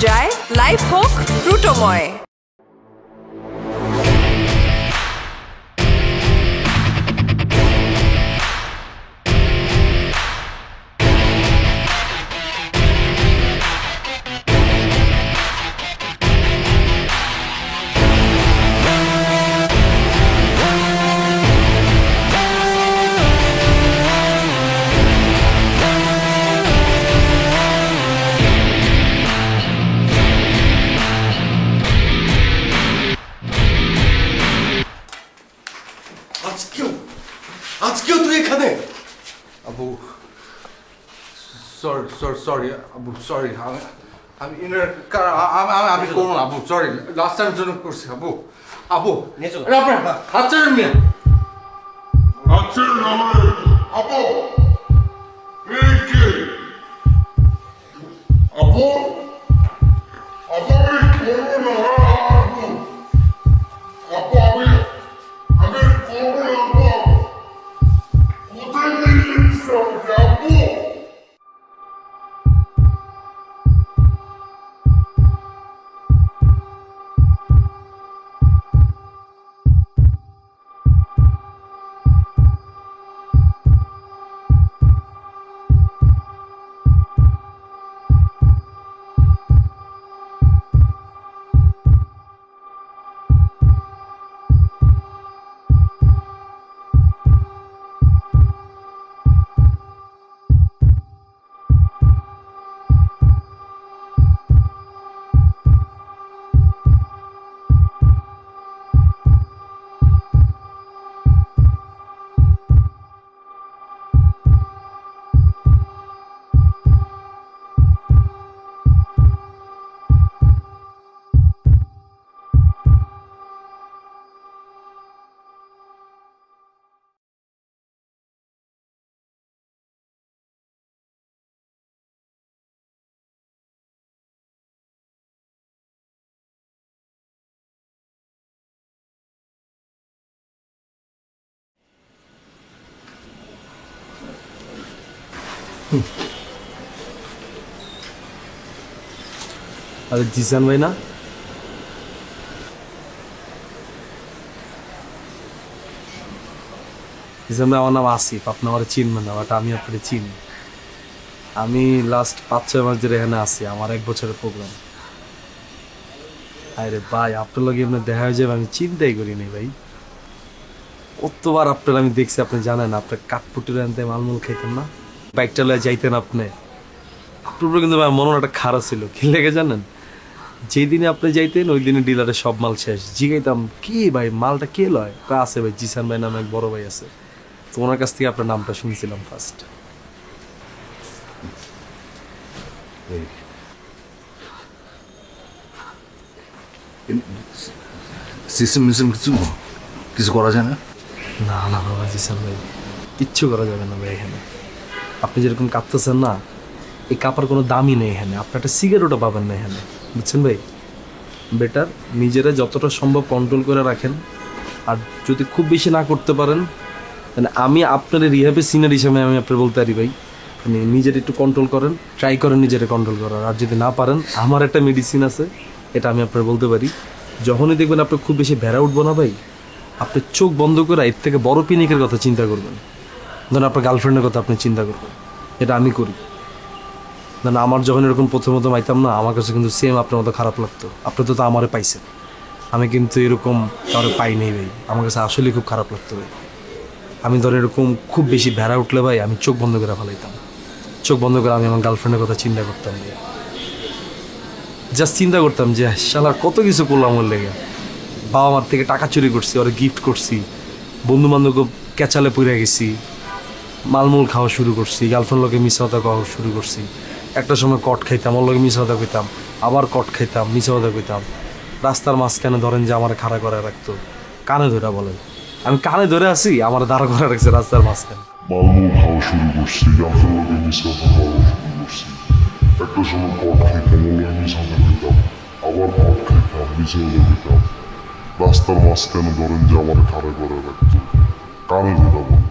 যায়, লাইফ হোক ফ্রুটোময়। আজকেও তুই এখানে? Abu sorry Abu, sorry. আমি আমি করবো না আবু, সরি। লাস্ট টাইমের জন্য করছি আবু। আবু হাত ছেড়ে নিয়ে আপু এই কে? আপু আপু আমি করবো না আপু। আপু আমি করবো না আপু। কোথায় গেছিস আপু? আরে জিসান ভাই না? জিসান ভাই, আমার নাম আসিফ। আপনি আমার চিনবেন না, বাট আমি আপনাকে চিনি। আমি লাস্ট 5-6 মাস ধরে এখানে আছি। আমার 1 বছরের প্রোগ্রাম। আরে ভাই, আপনার লগে এমনি দেখা হয়ে যাবে আমি চিন্তাই করিনি ভাই। কতবার আপনার আমি দেখছি, আপনি জানেন। আপনার কাঠপুটির আনতে মালমূল খাইতেন না, বাইকটা লয়ে যাইতেন আপনি। আপনার উপরে কিন্তু ভাই মনে একটা খারাপ ছিল। কি লেগে জানেন? যেই দিনে আপনি যাইতেন ওই দিনে ডিলারে সব মাল শেষ। জিগাইতাম কি ভাই মালটা কে লয়? আছে ভাই, জিসান ভাই নামে এক বড় ভাই আছে। তো ওনার কাছ থেকে আপনার নামটা শুনছিলাম ফার্স্ট। সিস্টেম কিছু কিছু করা যায় না? না না বাবা, জিসান ভাই কিচ্ছু করা যাবে না ভাই এখানে। আপনি যেরকম কাঁপতেছেন না, এই কাপার কোনো দামই নেই এখানে। আপনি একটা সিগারেটও পাবেন না এখানে, বুঝছেন ভাই? বেটার নিজেরা যতটা সম্ভব কন্ট্রোল করে রাখেন। আর যদি খুব বেশি না করতে পারেন, মানে আমি আপনার রিহাবের সিনিয়র হিসাবে আমি আপনার বলতে পারি ভাই, মানে নিজের একটু কন্ট্রোল করেন, ট্রাই করেন নিজেরা কন্ট্রোল করার। আর যদি না পারেন, আমার একটা মেডিসিন আছে, এটা আমি আপনার বলতে পারি। যখনই দেখবেন আপনার খুব বেশি ভেড়া উঠবো না ভাই, আপনি চোখ বন্ধ করে এর থেকে বড় পিনিকের কথা চিন্তা করবেন। ধরুন আপনার গার্লফ্রেন্ডের কথা আপনি চিন্তা করবেন, এটা আমি করি। না আমার যখন এরকম প্রথমত আইতাম না, আমার কাছে কিন্তু সেম আপনার মতো খারাপ লাগতো। আপনি তো আমারে পাইছেন, আমি কিন্তু এরকম কারো পাই নেই ভাই। আমার কাছে আসলে খুব খারাপ লাগতো ভাই। আমি ধর এরকম খুব বেশি ভেড়া উঠলে ভাই আমি চোখ বন্ধ করে ফেলাইতাম। চোখ বন্ধ করে আমি আমার গার্লফ্রেন্ডের কথা চিন্তা করতাম ভাই। জাস্ট চিন্তা করতাম যে শালার কত কিছু করলাম ওর লেগে। বাবা মার থেকে টাকা চুরি করছি, ওরা গিফট করছি, বন্ধু বান্ধব ক্যাচালে পড়ে গেছি, মালমূল খাওয়া শুরু করছি, গার্লফ্রেন্ড লোকে মিশা কথা খাওয়া শুরু করছি। একটা সময় কট খাইতাম, ওর লোকে মিশা কথা কইতাম, আবার কট খাইতাম, মিশা কথা কইতাম। রাস্তার মাঝখানে ধরেন যে আমার খাড়া করে রাখতো, কানে ধরে বলেন। আমি কানে ধরে আছি, আমার দাঁড়া করে রাখছে রাস্তার মাঝখানে। মালমূল খাওয়া শুরু করছি, গার্লফ্রেন্ড লোকে মিশা কথা বলা শুরু করছি। একটা সময় কট খাইতাম, ওগুলো মিশা কথা কইতাম, আবার কট খাইতাম, মিশা কথা কইতাম। রাস্তার মাঝখানে ধরেন যে আমার খাড়া করে রাখতো, কানে ধরে বলেন।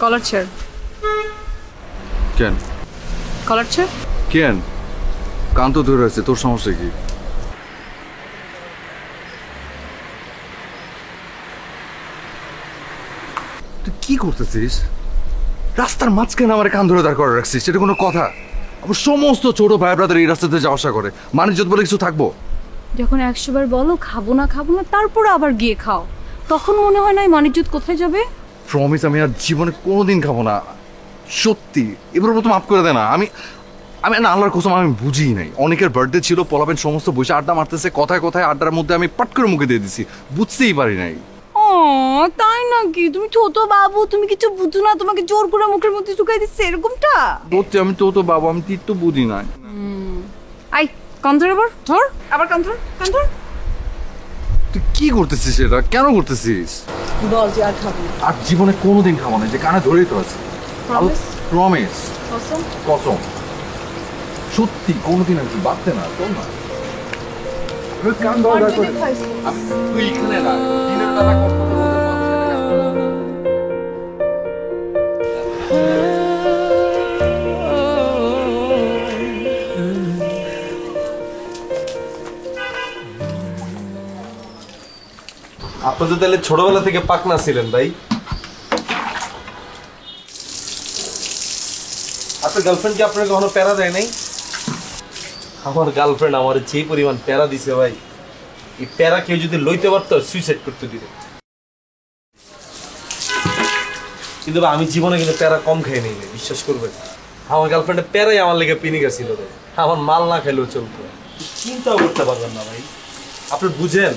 কলার ছেড় কেন কলার ছেড় কেন কান তো ধরে আছে, তোর সমস্যা কি? তুই কি করতেছিস? রাস্তার মাঝখানে আমার কান ধরে দাঁড় করে রাখছিস, সেটা কোনো কথা? আমার সমস্ত ছোট ভাই ব্রাদার এই রাস্তাতে যাওয়া আসা করে, মানুষজন বলে কিছু থাকবো? যখন 100 বার বলো খাবো না তারপর আবার গিয়ে খাও, তখন মনে হয় না এই মানিজ্জত কোথায় যাবে? প্রমিস আমি আর জীবনে কোনোদিন খাবো না, সত্যি। এবার মতো মাফ করে দে না। আমি আমি না, আল্লাহর কসম আমি বুঝি নাই। অনেকের বার্থডে ছিল, পোলাপেন সমস্ত বসে আড্ডা মারতেছে, কথায় কথায় আড্ডার মধ্যে আমি পাট করে মুখে দিয়ে দিছি, বুঝতেই পারি নাই। ও তাই নাকি? তুমি ছোট বাবু, তুমি কিছু বুঝো না, তোমাকে জোর করে মুখের মধ্যে ঢুকাই দিচ্ছে এরকমটা? সত্যি আমি তো বাবু, আমি তীর তো বুঝি নাই। আই কান ধর, আবার ধর, আবার কান ধর, কান ধর। তুই কি করতেছিস এটা? কেন করতেছিস? বল যে আর খাবো না। আর জীবনে কোনোদিন খাবো না, যে কানে ধরেই তো আছে। Promise? প্রমিস, কসম? কসম, সত্যি কোনোদিন আর কি বাড়তে না তোর না। কান ধর করে তুই এখানে না, দিনের বেলা কষ্ট করে আপনি তো তাহলে ছোটবেলা থেকে পাকনা ছিলেন ভাই। আপনার গার্লফ্রেন্ড কি আপনাকে কখনো প্যারা দেয় নাই? আমার গার্লফ্রেন্ড আমার যে পরিমাণ প্যারা দিছে ভাই, এই প্যারা কেউ যদি লইতে পারতো সুইসাইড করতে দিত। কিন্তু আমি জীবনে কিন্তু প্যারা কম খাই নাই, বিশ্বাস করবেন। আমার গার্লফ্রেন্ডের প্যারাই আমার লেগে পিনি গেছিল ভাই, আমার মাল না খেলেও চলতো। চিন্তাও করতে পারবেন না ভাই। আপনি বুঝেন,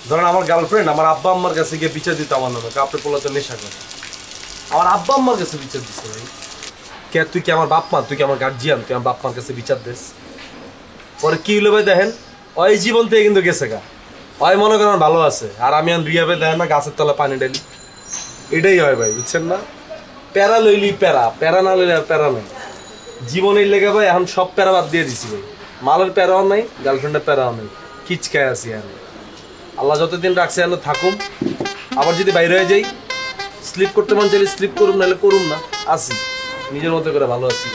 ধরেন আমার গার্লফ্রেন্ড আমার আব্বা আম্মার কাছে গিয়ে বিচার দিত আমার নামে, আপনি পোলাতে নেশা করে। আমার আব্বা আম্মার কাছে বিচার দিচ্ছে ভাই। কে তুই কি আমার বাপ মা? তুই কি আমার গার্জিয়ান? তুই আমার বাপ মার কাছে বিচার দিস? পরে কি হলো ভাই দেখেন, ওই জীবন থেকে কিন্তু গেছে গা। ওই মনে করেন ভালো আছে, আর আমি রিয়াবে দেখেন না গাছের তলায় পানি ঢালি। এটাই হয় ভাই, বুঝছেন না? প্যারা লইলি প্যারা, প্যারা না লইলে আর প্যারা নাই। জীবনের লেগে ভাই এখন সব প্যারা বাদ দিয়ে দিছি ভাই। মালের প্যারাও নাই, গার্লফ্রেন্ডের প্যারাও নাই, কিচকায় আছি আর। আল্লাহ যতদিন রাখছে যেন থাকুম। আবার যদি বাইরে হয়ে যাই, স্লিপ করতে মন চাইলে স্লিপ করুম, নাহলে করুম না। আসি নিজের মতো করে ভালো আছি।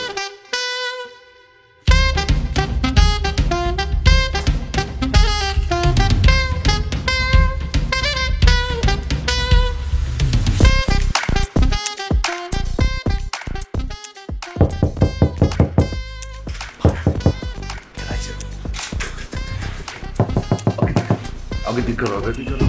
আগে দিক করো, আগে দিক করো।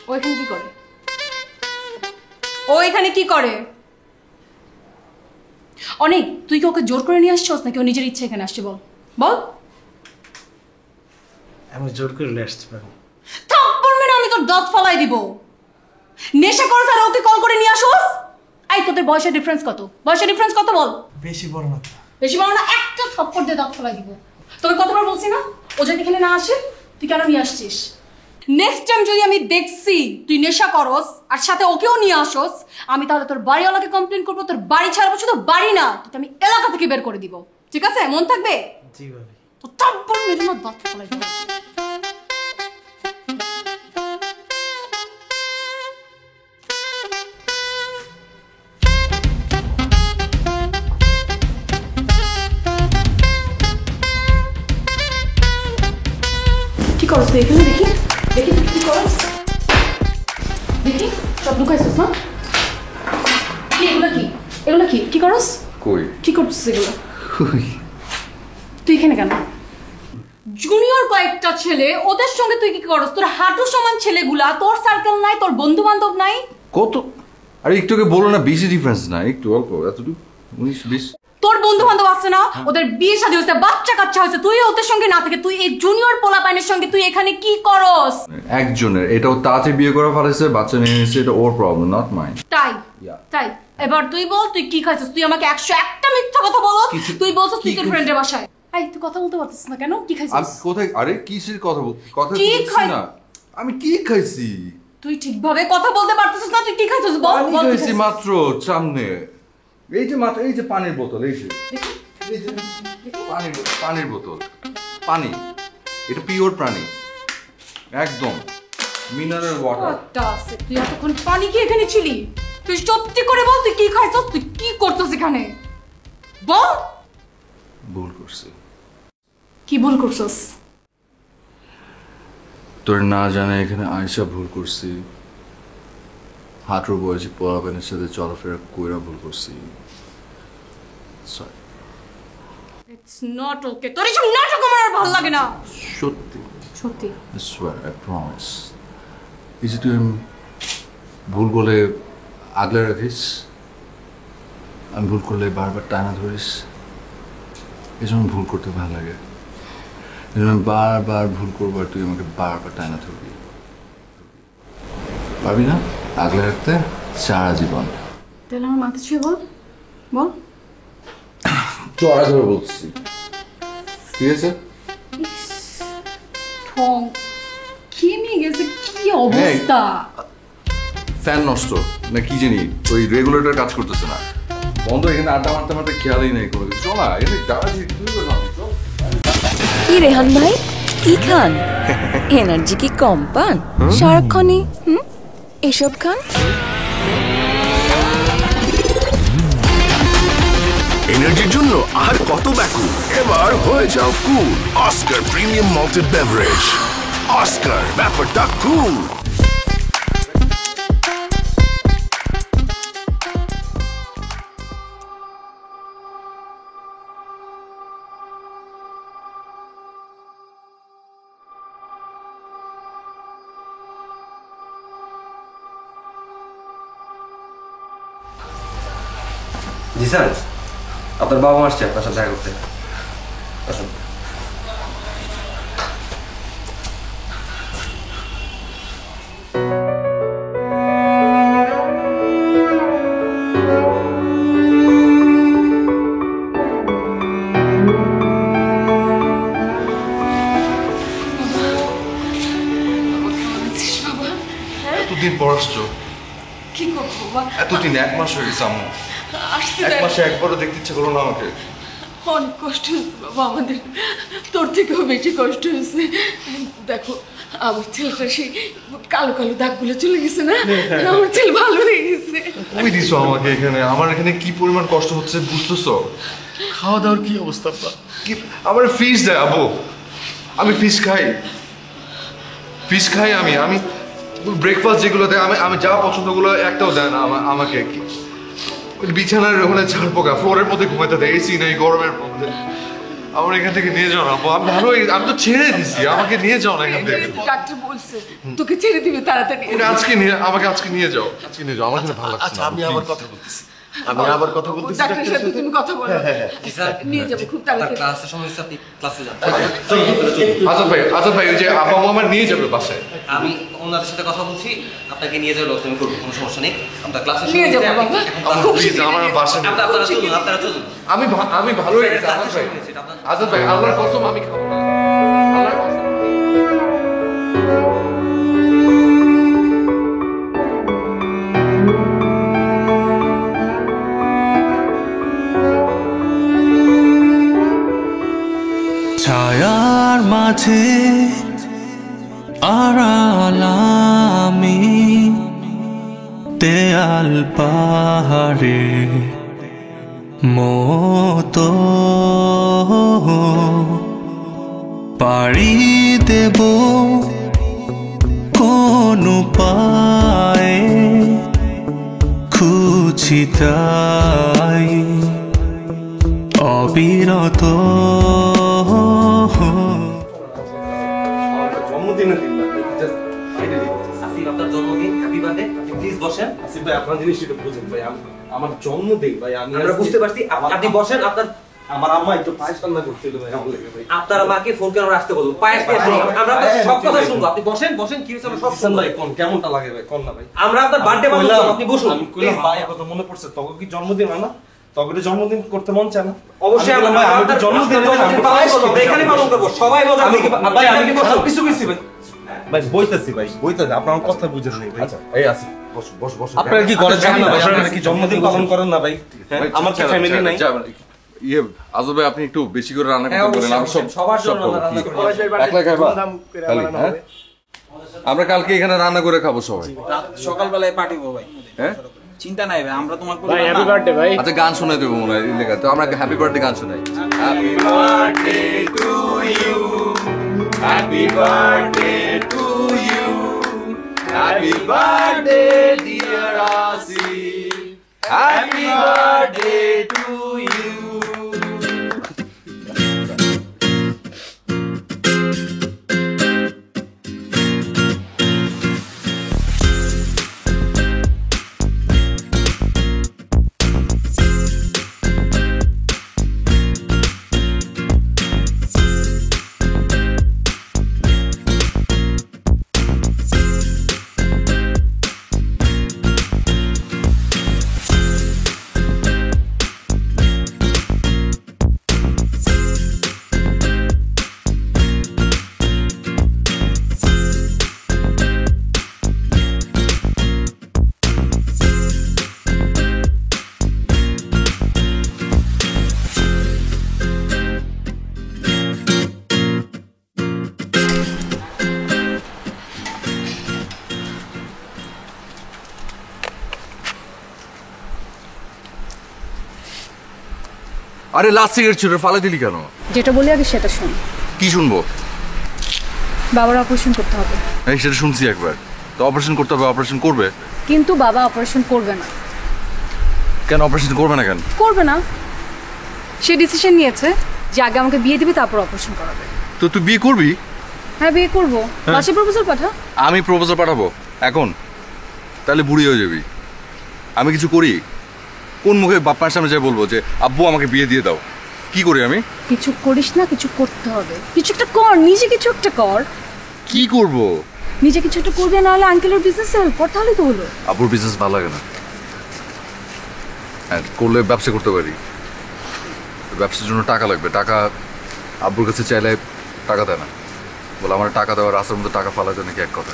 ও এখানে কি করে? ও এখানে কি করে? অনেক, তুই কি ওকে জোর করে নিয়ে আসছস নাকি ও নিজের ইচ্ছে এখানে আসছে? বল বল। আমি জোর করে নিয়ে আসতে পারি? থাপ্পড় মেরে আমি তোর দাঁত ফালাই দিব। নেশা করছ আর ওকে কল করে নিয়ে আসোস? এই তোদের বয়সের ডিফারেন্স কত? বয়সের ডিফারেন্স কত বল? বেশি বড় না। বেশি বড় না? একটা থাপ্পড় দিয়ে দাঁত ফালাই দিব। তোকে কতবার বলছি না ও যদি এখানে না আসে তুই কেন নিয়ে আসছিস? নেক্সট টাইম যদি আমি দেখছি তুই নেশা করস আর সাথে ওকেও নিয়ে আসোস, আমি তাহলে তোর বাড়িওয়ালাকে কমপ্লেন করবো, তোর বাড়ি ছাড়বো। শুধু বাড়ি না, তোকে আমি এলাকা থেকে বের করে দিব। ঠিক আছে? মন থাকবে? জি ভাবি। তো থাপ্পড় মেরে না দাঁত ফালাই দিব। কি করছ তুই এখানে? দেখি দেখি তুই কি করছ, দেখি। সব লুকাইছিস না? কি এগুলো? কি এগুলো? কি কি করছ? কই কি করছিস এগুলো? তুই এখানে কেন? জুনিয়র কয়েকটা ছেলে, ওদের সঙ্গে তুই কি করছ? তোর হাঁটু সমান ছেলেগুলা, তোর সার্কেল নাই, তোর বন্ধু বান্ধব নাই? কত? আরে একটুকে বলো না, বেশি ডিফারেন্স না, একটু অল্প, এতটুকু 19-20। তোর বন্ধু বান্ধব আছে না, ওদের বিয়ে শাদী হয়েছে, বাচ্চা কাচ্চা হয়েছে, তুই ওদের সঙ্গে না থেকে তুই এই জুনিয়র পোলাপাইনের সঙ্গে তুই এখানে কি করস? একজনের, এটাও তাড়াতাড়ি বিয়ে করে ফেলেছে, বাচ্চা নিয়ে নিয়েছে, এটা ওর প্রবলেম, নট মাইন। তাই Yeah. তাই এবার তুই বল তুই কি খাইছিস? তুই আমাকে 101টা মিথ্যা কথা বলস। তুই বলছিস তুই তোর ফ্রেন্ডের বাসায়। এই তুই কথা বলতে পারছিস না কেন? কি আমি খাইছিস? কোথায়, আরে কিসের কথা বল, কথা কি বলছি খাই- না, আমি কি খাইছি? তুই ঠিকভাবে কথা বলতে পারছিস না, তুই কি খাইছিস বল? পানি বল কি খাইছি খাইছিস? মাত্র সামনে, এই যে মাত্র, এই যে পানির বোতল, এই যে পানির বোতল, পানি, এটা পিওর পানি, একদম মিনারেল ওয়াটার। একটা আছে, তুই এতক্ষণ পানি কি এখানে ছিলি? তুই সত্যি করে বল তুই কি খাইছিস? তুই কি করছিস এখানে? বল ভুল করছি, কি ভুল করছিস? তোর না জানে এখানে আয়সা ভুল করছি, হাঁটুর বয়সী পোলাপানের সাথে চলাফেরা কইরা ভুল করছি। Sorry. It's not okay. তোর এসব নাটক আমার আর ভালো লাগে না। সত্যি, সত্যি I swear, I promise. এই যে তুই ভুল বলে আগলে রাখিস, আমি ভুল করলে বারবার টানা ধরিস, এই জন্য ভুল করতে ভালো লাগে। এই জন্য আমি বারবার ভুল করবো আর তুই আমাকে বারবার টানা ধরবি, পারবি না আগলে রাখতে সারা জীবন। তাহলে আমার মাথা ছুঁয়ে বল, বল। চড়া ধরে বলছি, ঠিক আছে? ঠং খেয়ে নিয়ে গেছে, কি অবস্থা! ফ্যান নষ্ট না কি জানি, ওই রেগুলেটর কাজ করতেছে না, বন্ধ। এখানে আড্ডা মারতে মারতে খেয়ালই নেই কোনো কিছু। চলা এখানে দাঁড়াচ্ছি, কি রেহান ভাই, কি খান? এনার্জি কি কম পান সারাক্ষণই? এসব খান। এনার্জির জন্য আর কত ব্যাকুল, এবার হয়ে যাও cool. Oscar premium malted beverage. Oscar, ব্যাপারটা কুল। জি স্যার, আপনার বাবা মা আসছে আপনার সাথে দেখা করতে। আসুন। এতদিন পর আসছো, কি করবো বাবা? এতদিন, 1 মাস হয়ে গেছে আম্মু, আসতে 1 দেখ। মাসে একবারও দেখতে ইচ্ছে করলো না আমাকে। অনেক কষ্ট হয়েছে বাবা আমাদের, তোর থেকেও বেশি কষ্ট হয়েছে। দেখো আমার ছেলেটা সেই কালো কালো দাগগুলো চলে গেছে না, আমার ছেলে ভালো হয়ে গেছে। তুমি দিছো আমাকে এখানে, আমার এখানে কি পরিমাণ কষ্ট হচ্ছে বুঝতেছো? খাওয়া দাওয়ার কি অবস্থা আপনার? কি আমার ফিশ দেয় আবু, আমি ফিশ খাই, ফিশ খাই আমি আমি ব্রেকফাস্ট যেগুলো দেয়, আমি যা পছন্দগুলো একটাও দেয় না আমাকে। বিছানার ওখানে ঝাড় পোকা, ফ্লোরের মধ্যে ঘুমাতে দেয়, এসি নেই গরমের মধ্যে। আমার এখান থেকে নিয়ে যাও না আব্বু, আমি ভালো, আমি তো ছেড়ে দিছি, আমাকে নিয়ে যাও না এখান থেকে। ডাক্তার বলছে তোকে ছেড়ে দিবে তাড়াতাড়ি। আমাকে আজকে নিয়ে যাও, আজকে নিয়ে যাও, আমার এখানে ভালো লাগছে আচ্ছা, না, আমি please। আবার কথা বলতেছি, আমি আবার কথা বলতেছি ডাক্তারের সাথে তুমি কথা বলো, নিয়ে যাবো খুব তাড়াতাড়ি। ক্লাসের সময় হচ্ছে, আপনি ক্লাসে যান। আজাদ ভাই, ওই যে আব্বা আম্মু আমার নিয়ে যাবে বাসায়। আমি ওনাদের সাথে কথা বলছি, আপনাকে নিয়ে যাওয়ার ব্যবস্থা আমি করবো, কোনো সমস্যা নেই। আপনার ক্লাসের নিয়ে সময় যাবো হচ্ছে, বাবা। আমার প্লিজ, আমার বাসায় নিয়ে যাও। আপনারা চলুন, আপনারা চলুন। আমি ভালো হয়ে গেছি আজাদ ভাই, আজাদ ভাই, আল্লাহর কসম আমি খাবো না, আল্লাহর কসম। ছায়ার মাঝে আড়ালামি, দেয়াল পাহাড়ে মতো পাড়ি দেব কোন উপায়ে, খুঁজি তাই অবিরত। জন্মদিনের দিন না, just finally। আসিফ, আপনার জন্মদিন, হ্যাপি বার্থডে। আপনি প্লিজ বসেন। আসিফ ভাই, আপনার জিনিস একটু বুঝুন ভাই, আমি আমার জন্মদিন ভাই, আমরা বুঝতে পারছি। আপনি বসেন। আমার আম্মা একটু পায়েস রান্না করছিল ভাই আমার লেগে ভাই। আপনার মাকে ফোন করে আসতে বলুন, পায়েস নিয়ে আসুন। আমরা সব কথা শুনবো। আপনি বসেন কি হয়েছে আমরা সব জিসান ভাই কোন কেমনটা লাগে ভাই কোন না ভাই। আমরা আপনার বার্থডে পালন আপনি বসুন। আমি কইলাম ভাই কথা মনে পড়ছে, তখন কি জন্মদিন হয় না? তখন জন্মদিন করতে মন চায় না? অবশ্যই আমরা আপনার জন্মদিন পালন করব, এখানে পালন করব, সবাই মজা করব। ভাই আমি কি সব কিছু কইছি ভাই? ভাই বইতাছি আপনার কথা বুঝেন নাই ভাই। আচ্ছা এই আসি, বস। আপনারা কি ঘরে যান না ভাই? আপনারা কি জন্মদিন পালন করেন না ভাই? আমার কি ফ্যামিলি নাই? ইয়ে আজব ভাই, আপনি একটু বেশি করে রান্না করতে বলেন। আমরা সবার জন্য রান্না করি। একলা খাইবা খালি, হ্যাঁ? আমরা কালকে এখানে রান্না করে খাবো সবাই। সকালবেলায় পাঠিয়ে ভাই। হ্যাঁ চিন্তা নাই ভাই, আমরা তোমার ভাই হ্যাপি বার্থডে ভাই। আচ্ছা গান শোনাই দেবো মনে হয় লেখা, তো আমরা হ্যাপি বার্থডে গান শোনাই। Happy birthday to you. Happy birthday to you. Happy birthday dear Asif. Happy birthday to you. আরে লাস্ট সিগারেট ছিল, ফালে দিলি কেন? যেটা বলি আগে সেটা শোন। কি শুনবো? বাবার অপারেশন করতে হবে। এই সেটা শুনছি একবার, তো অপারেশন করতে হবে, অপারেশন করবে। কিন্তু বাবা অপারেশন করবে না। কেন অপারেশন করবে না কেন? করবে না, সে ডিসিশন নিয়েছে যে আগে আমাকে বিয়ে দিবে তারপর অপারেশন করাবে। তো তুই বিয়ে করবি? হ্যাঁ বিয়ে করবো। বাসে প্রপোজাল পাঠা। আমি প্রপোজাল পাঠাবো এখন? তাহলে বুড়ি হয়ে যাবি। আমি কিছু করি? কোন মুখে বাপ্পার সামনে যাই বলবো যে আব্বু আমাকে বিয়ে দিয়ে দাও? কি করি আমি? কিছু করিস না, কিছু করতে হবে। কিছু একটা কর, নিজে কিছু একটা কর। কি করব? নিজে কিছু একটা করবে, না হলে আঙ্কেলের বিজনেস হেল্প কর, তাহলেই তো হলো। আব্বুর বিজনেস ভালো লাগে না। হ্যাঁ করলে ব্যবসা করতে পারি, ব্যবসার জন্য টাকা লাগবে। টাকা আব্বুর কাছে চাইলে টাকা দেয় না, বলে আমার টাকা দেওয়ার রাস্তার মধ্যে টাকা ফালাতে নাকি এক কথা।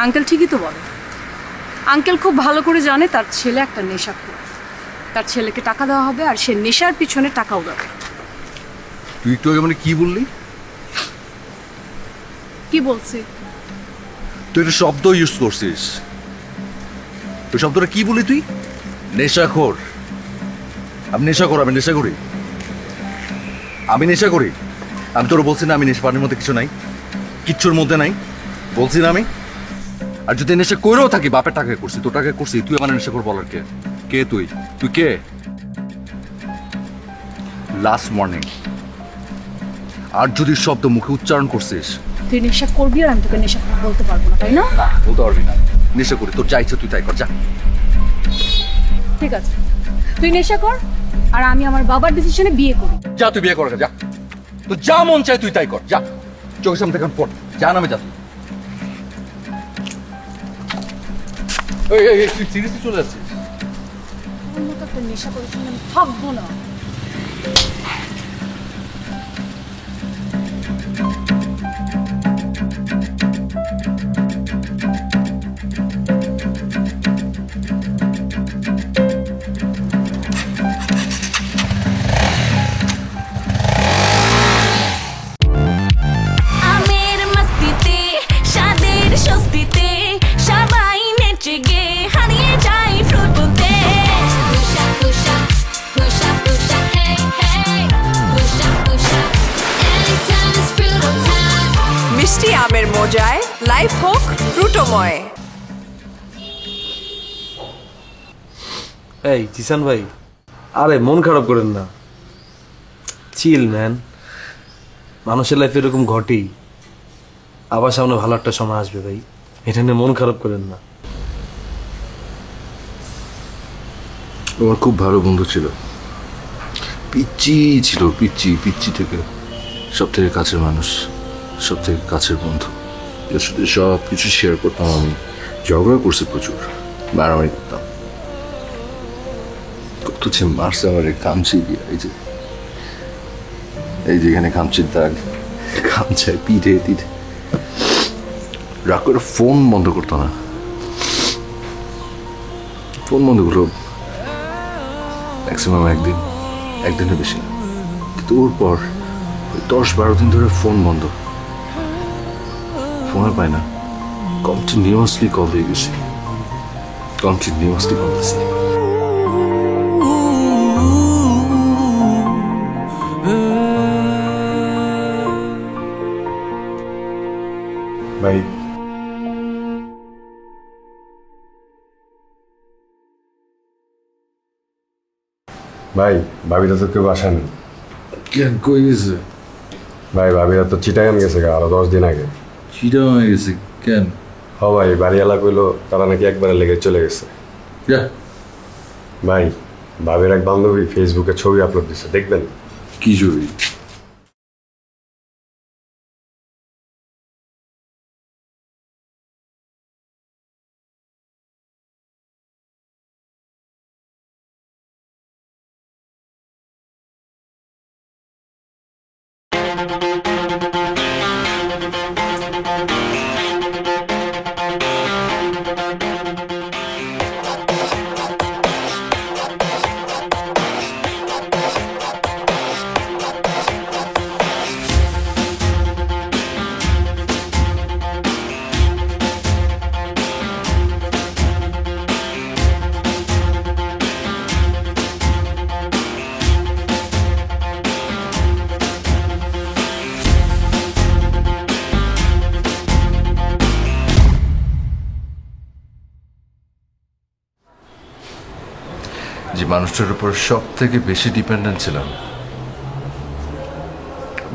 আঙ্কেল ঠিকই তো বলে। আঙ্কেল খুব ভালো করে জানে তার ছেলে একটা নেশাখোর। তার ছেলেকে টাকা দেওয়া হবে আর সে নেশার পিছনে টাকা উড়াবে। তুই একটু আগে মানে কি বললি? কি বলছি? তুই একটা শব্দ ইউজ করছিস। ওই শব্দটা কি বলি তুই? নেশাখোর। আমি নেশা করি? আমি নেশা করি? আমি তোর বলছি না আমি নেশা পানির মধ্যে কিছু নাই, কিচ্ছুর মধ্যে নাই, বলছি না আমি? আর যদি নেশা করেও থাকি বাপের টাকা করছি, তোর টাকা করছি, তুই আমার নেশা কর বলার কে? কে তুই? তুই কে? লাস্ট মর্নিং আর যদি শব্দ মুখে উচ্চারণ করছিস, তুই নেশা করবি আর আমি তোকে নেশা বলতে পারবো না, তাই না? বলতে পারবি না। নেশা করি, তোর যা ইচ্ছা তুই তাই কর, যা। ঠিক আছে, তুই নেশা কর আর আমি আমার বাবার ডিসিশনে বিয়ে করি। যা তুই বিয়ে কর, যা। তো যা মন চায় তুই তাই কর, যা। চোখের সামনে থেকে পড়, যা নামে যা। তুই সিরিয়াসলি চলে যাচ্ছিস? তোর মতো একটা নেশা করার সঙ্গে আমি থাকবো না। আমের মজায় লাইফ হোক ফ্রুটোময়। এই জিসান ভাই, আরে মন খারাপ করেন না, চিল ম্যান। মানুষের লাইফে এরকম ঘটেই, আবার সামনে ভালো একটা সময় আসবে ভাই, এটা নিয়ে মন খারাপ করেন না। আমার খুব ভালো বন্ধু ছিল, পিচ্চি ছিল, পিচ্চি থেকে সব থেকে কাছের মানুষ, সব থেকে কাছের বন্ধু, এর সাথে সব কিছু শেয়ার করতাম। আমি ঝগড়া করছি প্রচুর, মারামারি করতাম, কত যে মারছে আমার কামচি দিয়ে, এই যেখানে কামচির দাগ, কামচায় পিঠে টিঠে। রাগ করে ফোন বন্ধ করতো না, ফোন বন্ধ করলো ম্যাক্সিমাম একদিনের বেশি না, কিন্তু ওর পর 10-12 দিন ধরে ফোন বন্ধ, ফোন আর পায় না। কন্টিনিউয়াসলি কল দিয়ে গেছি, কন্টিনিউয়াসলি কল দিয়েছি। ভাই ভাই ভাবিরা তো কেউ আসেন কেন, কই গেছে ভাই? ভাবিরা তো চিটাগান গেছে আরো 10 দিন আগে। চিটাগান গেছে কেন? হ ভাই, বাড়িওয়ালা কইলো তারা নাকি একবারে লেগে চলে গেছে। ভাই ভাবির এক বান্ধবী ফেসবুকে ছবি আপলোড দিছে, দেখবেন? কি ছবি? যে মানুষটার উপর সব থেকে বেশি ডিপেন্ডেন্ট ছিলাম,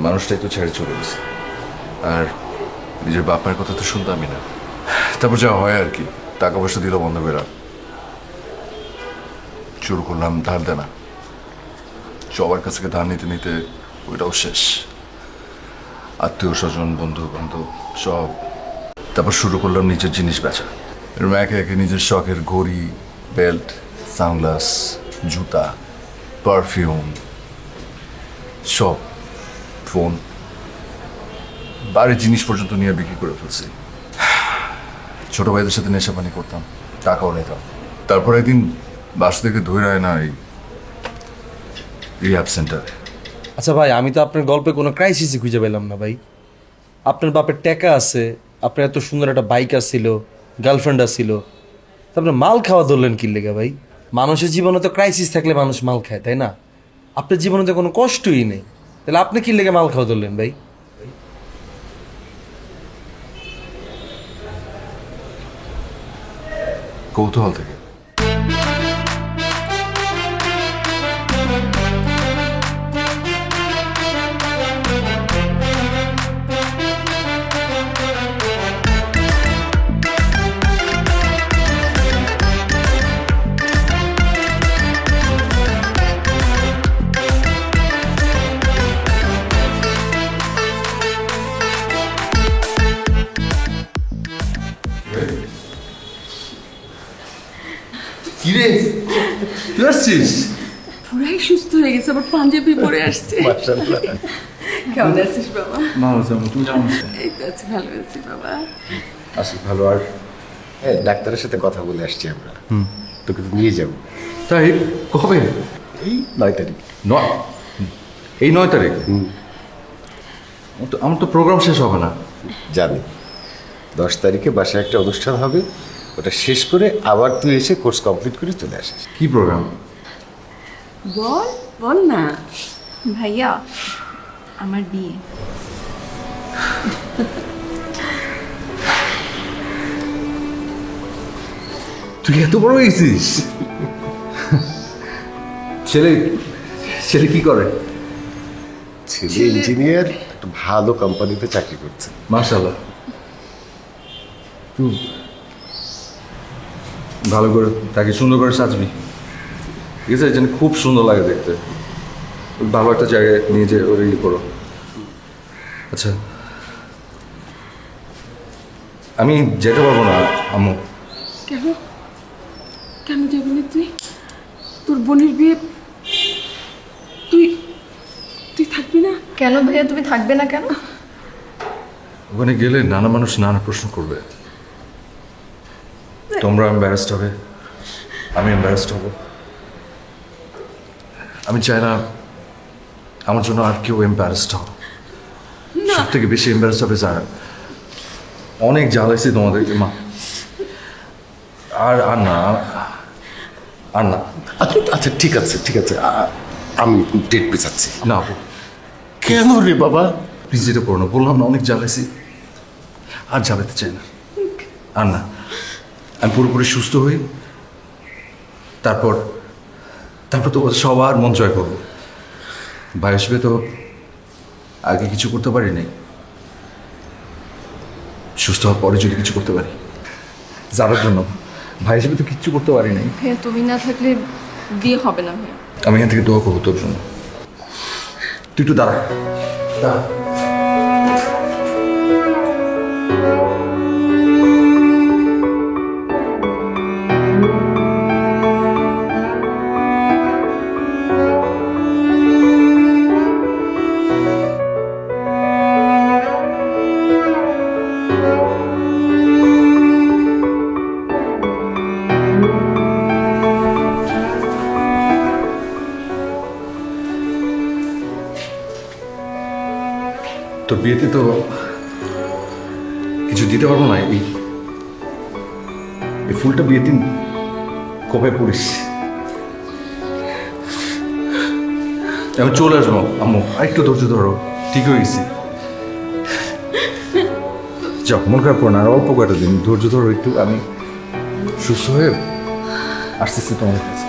মানুষটাই তো ছেড়ে চলে গেছে, আর নিজের বাপ মায়ের কথা তো শুনতামই না। তারপর যা হয় আর কি, টাকা পয়সা দিল বন্ধ বেরা, শুরু করলাম ধার দেনা, সবার কাছ থেকে ধার নিতে নিতে ওইটাও শেষ, আত্মীয় স্বজন বন্ধু বান্ধব সব। তারপর শুরু করলাম নিজের জিনিস বেচা, এরকম একে একে নিজের শখের ঘড়ি, বেল্ট, সানগ্লাস, জুতা, পারফিউম, সব, ফোন, বাড়ির জিনিস পর্যন্ত নিয়ে বিক্রি করে ফেলছি। ছোট ভাইদের সাথে নেশাপানি করতাম, টাকাও নিতাম। তারপর একদিন বাসা থেকে ধরে আয় না এই রিহ্যাব সেন্টারে। আচ্ছা ভাই, আমি তো আপনার গল্পে কোনো ক্রাইসিসই খুঁজে পেলাম না ভাই। আপনার বাপের টাকা আছে, আপনার এত সুন্দর একটা বাইক আসছিল, গার্লফ্রেন্ড আসছিল, তারপরে মাল খাওয়া ধরলেন কি লেগে ভাই? মানুষের জীবনে তো ক্রাইসিস থাকলে মানুষ মাল খায়, তাই না? আপনার জীবনে তো কোনো কষ্টই নেই, তাহলে আপনি কি লেগে মাল খাওয়া ধরলেন ভাই? কৌতূহল থেকে। কিরে তুই আসছিস? পুরাই সুস্থ হয়ে গেছে, আবার পাঞ্জাবি পরে আসছে। কেমন আছিস বাবা? ভালো আছি, তুমি কেমন আছো? এই তো আছি, ভালো আছি বাবা। আছি ভালো। আর হ্যাঁ, ডাক্তারের সাথে কথা বলে আসছি আমরা, তোকে তো নিয়ে যাবো। তাই কবে? এই 9 তারিখ। এই 9 তারিখ? আমার তো প্রোগ্রাম শেষ হবে না। জানি 10 তারিখে বাসায় একটা অনুষ্ঠান হবে, ওটা শেষ করে আবার তুই এসে কোর্স কমপ্লিট করে চলে আসিস। কি প্রোগ্রাম? বল বল না। ভাইয়া, আমার বিয়ে। তুই এত বড় হয়েছিস? ছেলে কি করে? ছেলে ইঞ্জিনিয়ার, একটা ভালো কোম্পানিতে চাকরি করছে। মাশাআল্লাহ। ভালো করে তাকে সুন্দর করে সাজবি। ঠিক আছে, যেন খুব সুন্দর লাগে দেখতে। ভালো একটা জায়গায় নিয়ে যে ওর ইয়ে করো। আচ্ছা, আমি যেতে পারবো না আম্মু। কেন কেন যাবি না তুই? তোর বোনের বিয়ে, তুই তুই থাকবি না? কেন ভাইয়া তুমি থাকবে না কেন? ওখানে গেলে নানা মানুষ নানা প্রশ্ন করবে, তোমরা এম্বারাসড হবে, আমি এম্বারাসড হব। আমি চাই না আমার জন্য আর কেউ এম্বারাসড হোক। সব থেকে বেশি এম্বারাসড হবে যারা। অনেক জ্বালাইছি তোমাদেরকে মা, আর আর না আর না। আচ্ছা ঠিক আছে ঠিক আছে, আমি ডেট পেছাচ্ছি। না আপু, কেন রে বাবা? প্লিজ যেটা করো না, বললাম না অনেক জ্বালাইছি, আর জ্বালাতে চাই না, আর না। আমি পুরোপুরি সুস্থ হই, তারপর তারপর তো সবার মন জয় করবো। ভাই হিসেবে তো আগে কিছু করতে পারি নাই, সুস্থ হওয়ার পরে যদি কিছু করতে পারি যারার জন্য, ভাই হিসেবে তো কিচ্ছু করতে পারি নাই। ভাইয়া তুমি না থাকলে বিয়ে হবে না ভাইয়া। আমি এখান থেকে দোয়া করবো তোর জন্য। তুই একটু দাঁড়া দাঁড়া। তোর বিয়েতে তো কিছু দিতে পারবো না। এই ফুলটা বিয়ের দিন কবে পড়িস? আমি চলে আসবো আম্মু, আরেকটু ধৈর্য ধরো, ঠিক হয়ে গেছি। যাও, মন খারাপ করো না, আর অল্প কয়েকটা দিন ধৈর্য ধরো একটু। আমি সুস্থ হয়ে আসতেছি তোমার কাছে।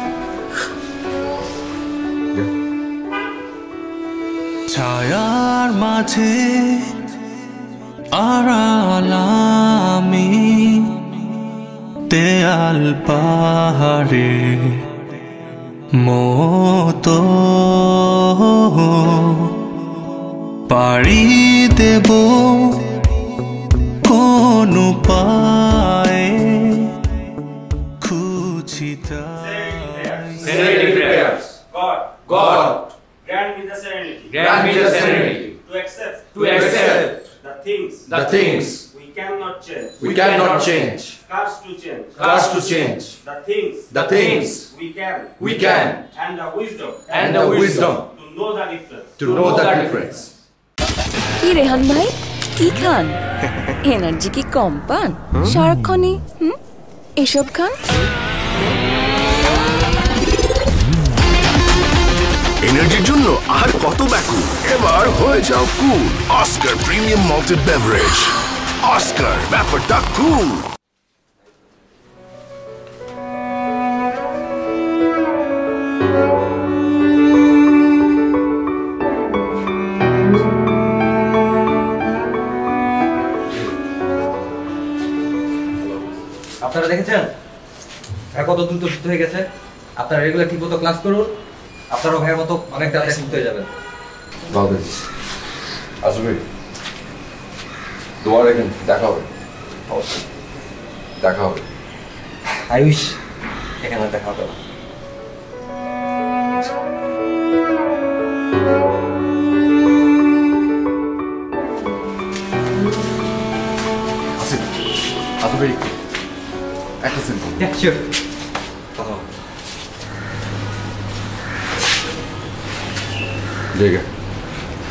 ছায়ার মাঝে আড়াল আমি, দেয়াল পাহাড়ে মতো পাড়ি দেব কোন উপায়ে, খুঁজি God, grant me the serenity to accept the things we cannot change, cars to change the things we can, and the wisdom to know the difference. কি রেহান ভাই, কি খান? এনার্জি কি কম পান? সারাক্ষণই এসব খান? এনার্জির জন্য আর কত ব্যাকুল, এবার হয়ে যাও cool. Oscar premium malted beverage. Oscar, ব্যাপারটা কুল। আপনারা দেখেছেন কত দ্রুত সুস্থ হয়ে গেছে? আপনারা রেগুলার ঠিক মতো ক্লাস করুন, আপনারও ভাইয়ের মতো অনেক তাড়াতাড়ি সুস্থ হয়ে যাবেন। আসবে, দোয়া রেখেন, দেখা হবে, দেখা হবে। আয়ুষ, এখানে দেখা হবে। আসবে একটা সেকেন্ড।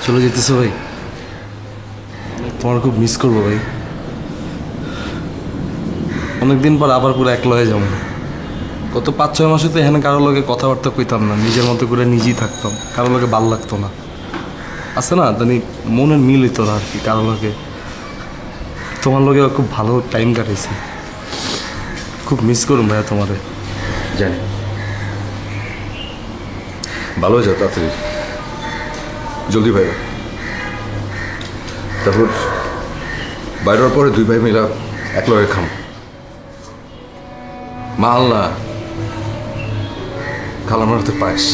চলে যেতেছো ভাই? তোমার খুব মিস করবো ভাই। অনেকদিন পর আবার পুরো একলা হয়ে যাবো। গত 5-6 মাসে তো এখানে কারোর লগে কথাবার্তা কইতাম না, নিজের মতো করে নিজেই থাকতাম, কারোর লগে ভাল লাগতো না। আছে না জানি মনের মিল হইতো না আর কি কারোর লগে। তোমার লগে খুব ভালো টাইম কাটাইছি, খুব মিস করুন ভাইয়া তোমারে। জানি, ভালো হয়ে যাও তাড়াতাড়ি, জলদি ভাই। তারপর বাইরের পরে 2 ভাই মিলা এক লগে খাম। মাল না, খালামার হাতে পায়েস।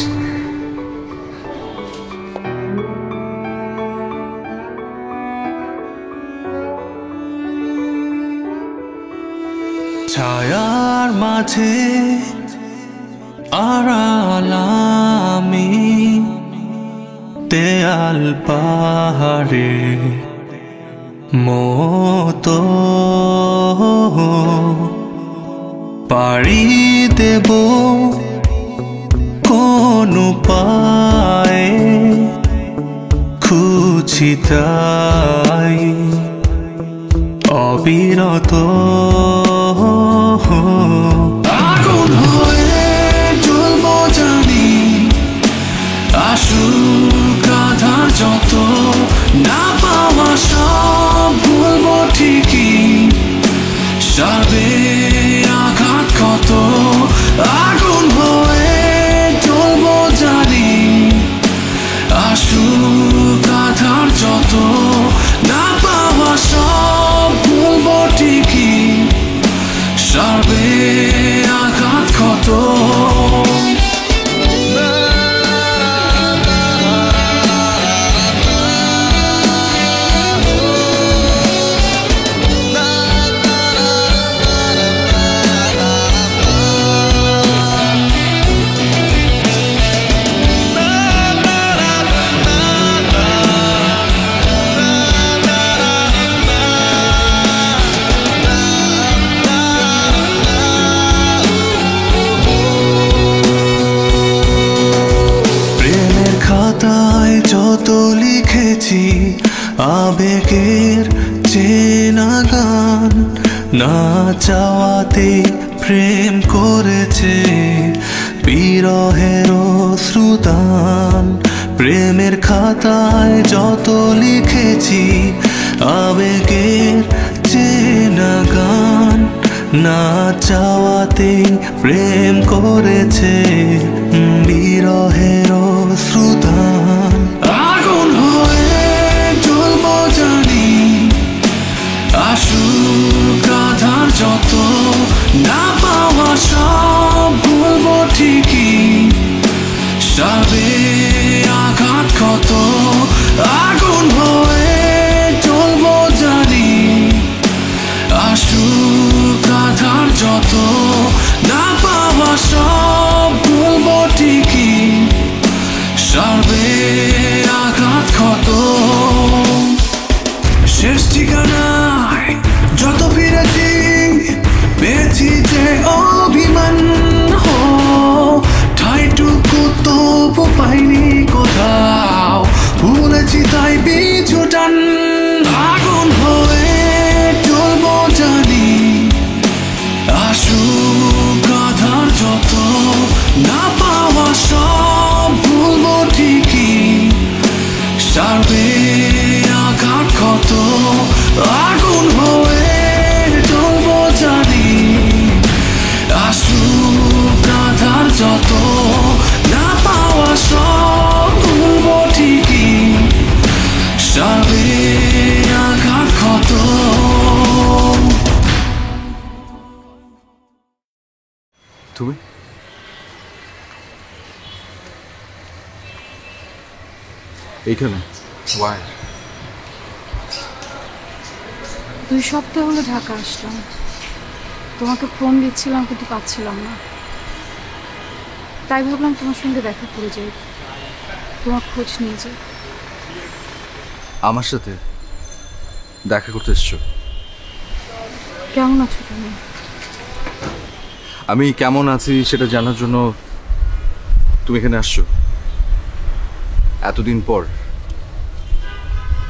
ছায়ার মাঝে আড়ালামি দেয়াল পাহাড়ে মতো পাড়ি দেব কোন উপায়ে খুঁজি তাই অবিরত আগুন হয়ে জ্বলব জানি আসুক আধার যত না পাওয়া সব ভুলব ঠিকই সারবে আঘাত কত আগুন হয়ে জ্বলব জানি আসুক আধার যত না পাওয়া সব ভুলব ঠিকই সারবে আঘাত কত যত লিখেছি আবেগের চেনা গান না চাওয়াতে প্রেম করেছে বিরহের শ্রুতান প্রেমের খাতায় যত লিখেছি আবেগের চেনা গান না চাওয়াতে প্রেম করেছে বিরহের শ্রুতান আগুন হয়ে জ্বলব জানি আসুক আধার যত না পাওয়া সব ভুলব ঠিকই সারবে আঘাত কত আগুন হয়ে জ্বলব জানি আসুক আধার যত না পাওয়া সব ভুলব ঠিকই সারবে আঘাত ক্ষত শেষ ঠিকানায় যত ফিরেছি পেয়েছি যে অভিমান ঠাইটুকু তবু পাইনি কোথাও ভুলেছি তাই পিছু টান আগুন হয়ে জ্বলব জানি আসুক আধার যত না পাওয়া সব ভুলব ঠিকই সারবে আঘাত ক্ষত আগুন হয়ে জ্বলব জানি আসুক আধার যত না পাওয়া সব ভুলব ঠিকই সারবে আঘাত ক্ষত তুমি এইখানে ওয়াই 2 সপ্তাহ হলো ঢাকা আসলাম তোমাকে ফোন দিচ্ছিলাম কিন্তু পাচ্ছিলাম না তাই ভাবলাম তোমার সঙ্গে দেখা করে যাই তোমার খোঁজ নিয়ে যাই আমার সাথে দেখা করতে এসছো কেমন আছো তুমি আমি কেমন আছি সেটা জানার জন্য তুমি এখানে আসছো এতদিন পর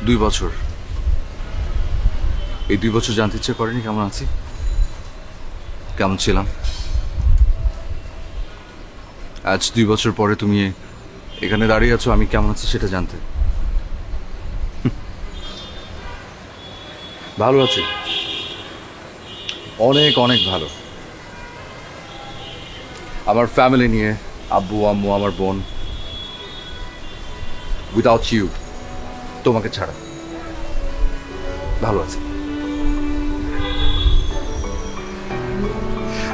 2 বছর এই 2 বছর জানতে ইচ্ছে করেনি কেমন আছি কেমন ছিলাম আজ 2 বছর পরে তুমি এখানে দাঁড়িয়ে আছো আমি কেমন আছি সেটা জানতে ভালো আছি অনেক অনেক ভালো আমার ফ্যামিলি নিয়ে আব্বু আম্মু আমার বোন উইদাউট ইউ তোমাকে ছাড়া ভালো আছে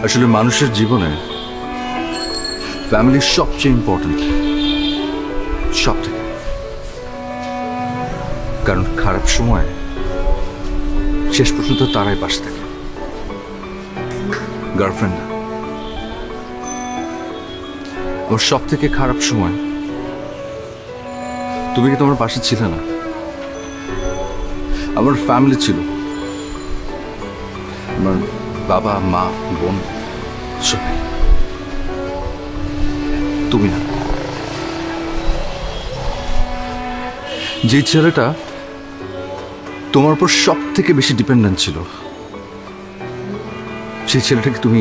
আসলে মানুষের জীবনে ফ্যামিলি সবচেয়ে ইম্পর্টেন্ট, সব থেকে। কারণ খারাপ সময় শেষ পর্যন্ত তারাই পাশে থাকে, গার্লফ্রেন্ড না। ওর সব থেকে খারাপ সময় তুমি কি তোমার পাশে ছিলে না? আমার ফ্যামিলি ছিল, আমার বাবা মা বোন সবাই, তুমি না। যে ছেলেটা তোমার উপর সব থেকে বেশি ডিপেন্ডেন্ট ছিল, সেই ছেলেটাকে তুমি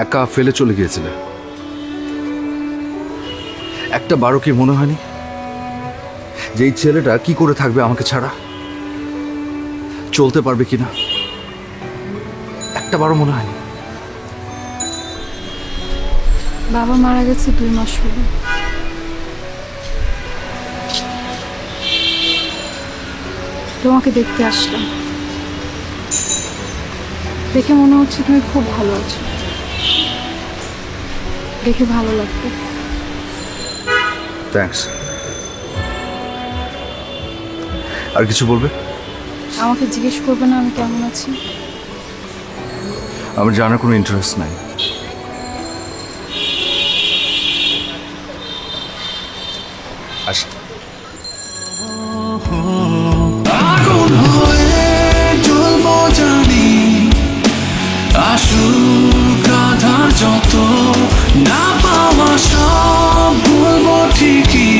একা ফেলে চলে গিয়েছিলে। একটা বারো কি মনে হয়নি যে এই ছেলেটা কি করে থাকবে আমাকে ছাড়া, চলতে পারবে কিনা? একটা বারো মনে হয়নি? বাবা মারা গেছে 2 মাস হলো। তোমাকে দেখতে আসলাম, দেখে মনে হচ্ছে তুমি খুব ভালো আছো, দেখে ভালো লাগবে। থ্যাঙ্কস। আর কিছু বলবে? আমাকে জিজ্ঞেস করবে না আমি কেমন আছি? আমার জানার কোনো ইন্টারেস্ট নাই। আসি। আগুন হয়ে জ্বলবো জানি, আসুক আধার যত, না পাওয়া সব ভুলবো ঠিকই,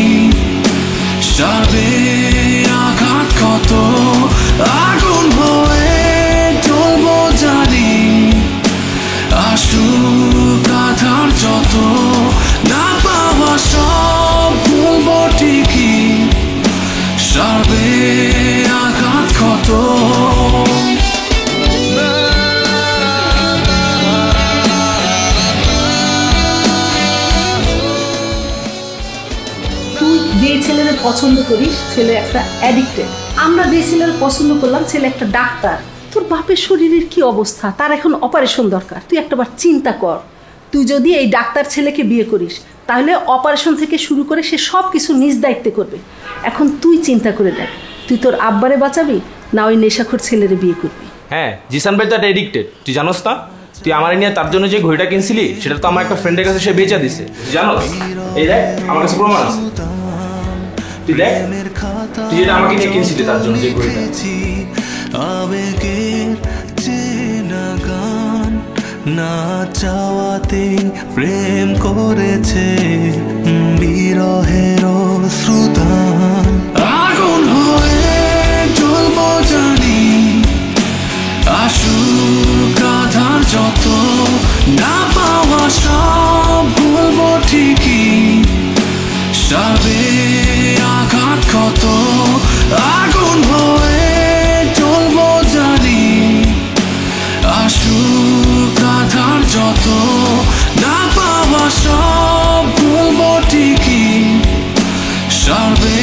সাবে আঘাত কত। আগুন হয়ে জ্বলবো জানি, আসুক আধার যত, না পাওয়া সব ভুলবো ঠিকই, সাবে আঘাত কত। তুই যে ছেলেদের পছন্দ করিস ছেলে একটা অ্যাডিক্টেড, আমরা যে ছেলের পছন্দ করলাম ছেলে একটা ডাক্তার। তোর বাপের শরীরের কি অবস্থা, তার এখন অপারেশন দরকার। তুই একটাবার চিন্তা কর, তুই যদি এই ডাক্তার ছেলেকে বিয়ে করিস তাহলে অপারেশন থেকে শুরু করে সে সব কিছু নিজ দায়িত্বে করবে। এখন তুই চিন্তা করে দেখ, তুই তোর আব্বারে বাঁচাবি না ওই নেশাখোর ছেলেরে বিয়ে করবি? হ্যাঁ, জিসান ভাই তো একটা এডিক্টেড, তুই জানোস না? তুই আমার নিয়ে তার জন্য যে ঘড়িটা কিনছিলি সেটা তো আমার একটা ফ্রেন্ডের কাছে সে বেচা দিছে, জানোস? এই দেখ আমার কাছে প্রমাণ আছে, তুই দেখ, তুই যেটা আমাকে নিয়ে কিনছিলি তার জন্য যে ঘড়িটা। আবেগের চেনা গান না চাওয়াতে প্রেম করেছে, বিরহের শ্রুতান। আগুন হয়ে জ্বলবো জানি, আসুক আধার যত, না পাওয়া সব ভুলবো ঠিকই, সাবে আঘাত কত। আগুন হয়ে জ্বলবো জানি, আসুক আধার যত, না পাওয়া সব ভুলবো ঠিকই, সাবে